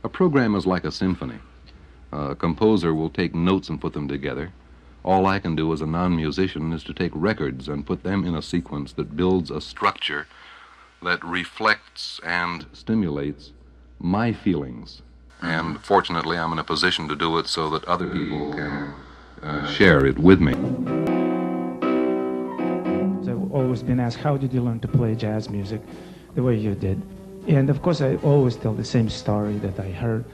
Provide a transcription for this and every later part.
A program is like a symphony. A composer will take notes and put them together. All I can do as a non-musician is to take records and put them in a sequence that builds a structure that reflects and stimulates my feelings. And fortunately, I'm in a position to do it so that other people can share it with me. I've always been asked, how did you learn to play jazz music the way you did? And of course, I always tell the same story that I heard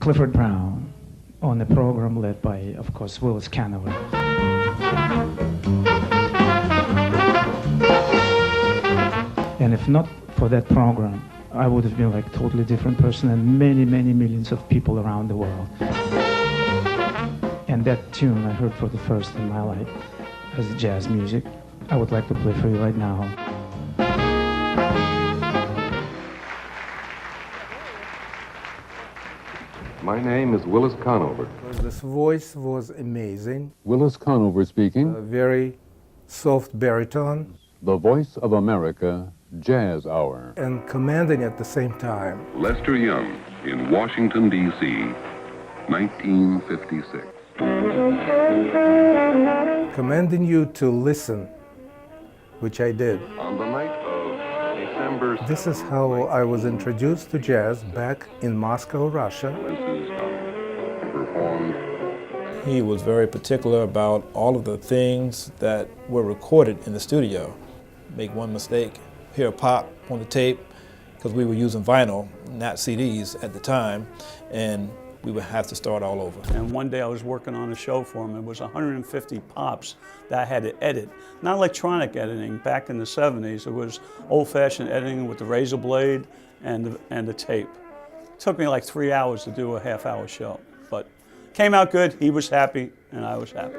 Clifford Brown on a program led by, of course, Willis Conover. And if not for that program, I would have been like a totally different person and many, many millions of people around the world. And that tune I heard for the first in my life as jazz music, I would like to play for you right now. My name is Willis Conover. This voice was amazing. Willis Conover speaking. A very soft baritone. The Voice of America Jazz Hour. And commanding at the same time. Lester Young in Washington, D.C., 1956. Commanding you to listen, which I did. On the night of December... This is how I was introduced to jazz back in Moscow, Russia. Performed. He was very particular about all of the things that were recorded in the studio. Make one mistake, hear a pop on the tape, because we were using vinyl, not CDs at the time, and we would have to start all over. And one day I was working on a show for him. It was 150 pops that I had to edit. Not electronic editing. Back in the 70s, it was old-fashioned editing with the razor blade and the tape. It took me like 3 hours to do a half-hour show, but came out good. He was happy, and I was happy.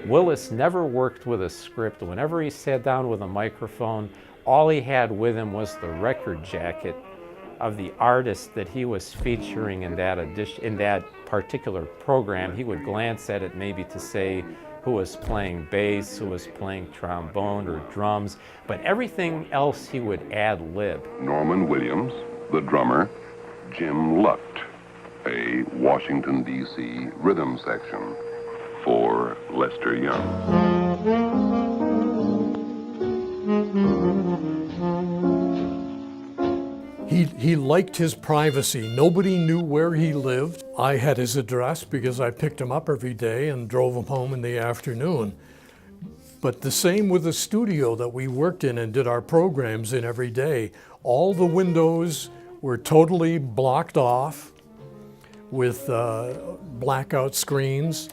Willis never worked with a script. Whenever he sat down with a microphone, all he had with him was the record jacket of the artist that he was featuring in that particular program. He would glance at it maybe to say who was playing bass, who was playing trombone or drums, but everything else he would ad-lib. Norman Williams, the drummer, Jim Lucht, a Washington, D.C. rhythm section for Lester Young. He liked his privacy. Nobody knew where he lived. I had his address because I picked him up every day and drove him home in the afternoon. But the same with the studio that we worked in and did our programs in every day. All the windows were totally blocked off with blackout screens.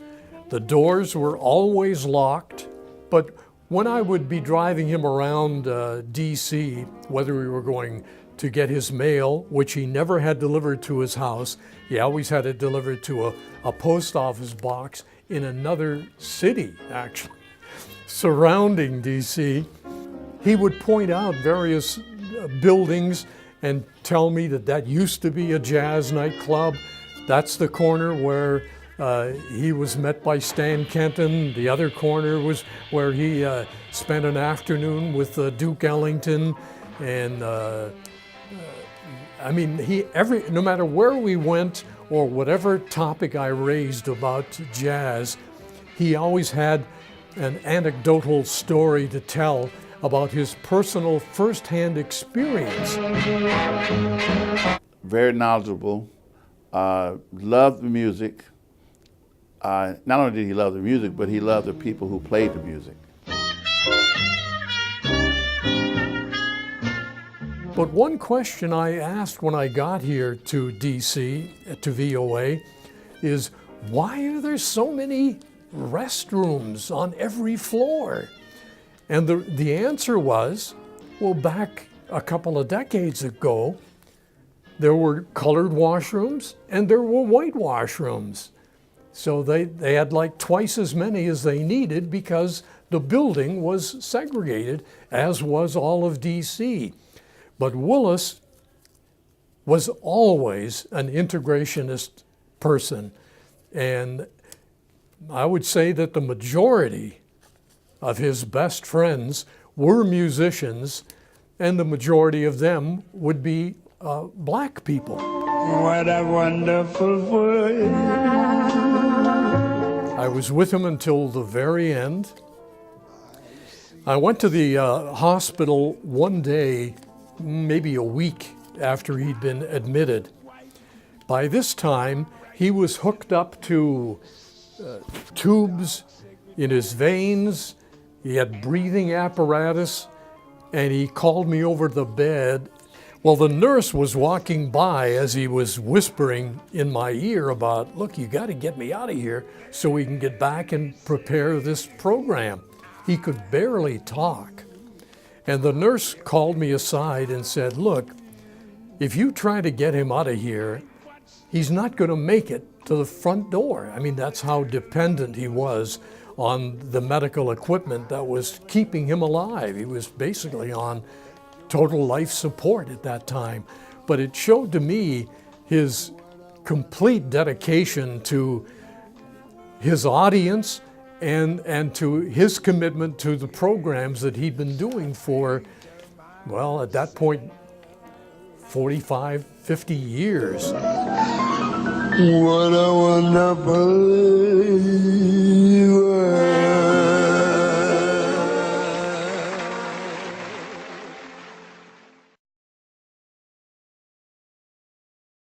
The doors were always locked. But when I would be driving him around DC, whether we were going to get his mail, which he never had delivered to his house, he always had it delivered to a post office box in another city, actually, surrounding DC. He would point out various buildings and tell me that used to be a jazz nightclub. That's the corner where he was met by Stan Kenton. The other corner was where he spent an afternoon with Duke Ellington. And I mean, no matter where we went or whatever topic I raised about jazz, he always had an anecdotal story to tell about his personal first-hand experience. Very knowledgeable, loved the music. Not only did he love the music, but he loved the people who played the music. But one question I asked when I got here to DC, to VOA, is why are there so many restrooms on every floor? And the answer was, well, back a couple of decades ago, there were colored washrooms and there were white washrooms. So they had like twice as many as they needed because the building was segregated, as was all of DC. But Willis was always an integrationist person. And I would say that the majority of his best friends were musicians and the majority of them would be black people. What a wonderful world. I was with him until the very end. I went to the hospital one day, maybe a week after he'd been admitted. By this time, he was hooked up to tubes in his veins. He had breathing apparatus, and he called me over to the bed. Well, the nurse was walking by as he was whispering in my ear about, look, you got to get me out of here so we can get back and prepare this program. He could barely talk. And the nurse called me aside and said, look, if you try to get him out of here, he's not going to make it to the front door. I mean, that's how dependent he was on the medical equipment that was keeping him alive. He was basically on total life support at that time. But it showed to me his complete dedication to his audience and to his commitment to the programs that he'd been doing for, well, at that point, 45, 50 years. What a wonderful